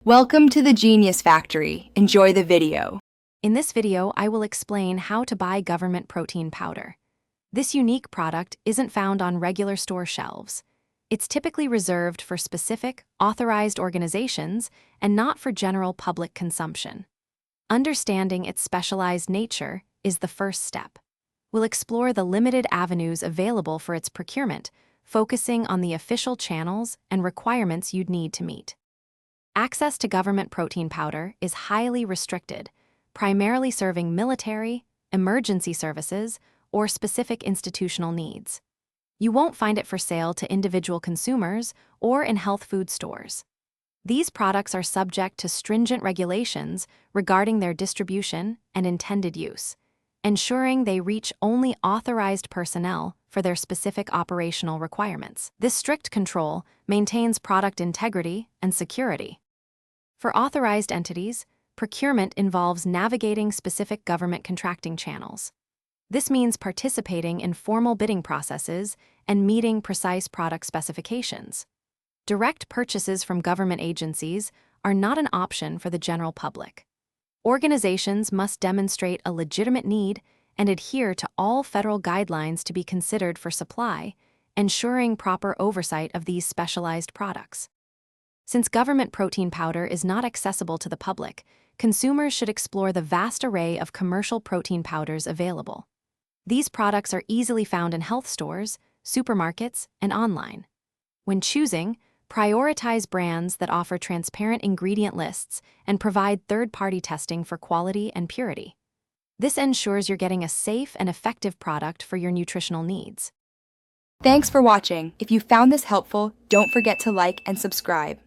Welcome to the Genius Factory. Enjoy the video. In this video, I will explain how to buy government protein powder. This unique product isn't found on regular store shelves. It's typically reserved for specific, authorized organizations and not for general public consumption. Understanding its specialized nature is the first step. We'll explore the limited avenues available for its procurement, focusing on the official channels and requirements you'd need to meet. Access to government protein powder is highly restricted, primarily serving military, emergency services, or specific institutional needs. You won't find it for sale to individual consumers or in health food stores. These products are subject to stringent regulations regarding their distribution and intended use, ensuring they reach only authorized personnel for their specific operational requirements. This strict control maintains product integrity and security. For authorized entities, procurement involves navigating specific government contracting channels. This means participating in formal bidding processes and meeting precise product specifications. Direct purchases from government agencies are not an option for the general public. Organizations must demonstrate a legitimate need and adhere to all federal guidelines to be considered for supply, ensuring proper oversight of these specialized products. Since government protein powder is not accessible to the public, consumers should explore the vast array of commercial protein powders available. These products are easily found in health stores, supermarkets, and online. When choosing, prioritize brands that offer transparent ingredient lists and provide third-party testing for quality and purity. This ensures you're getting a safe and effective product for your nutritional needs. Thanks for watching. If you found this helpful, don't forget to like and subscribe.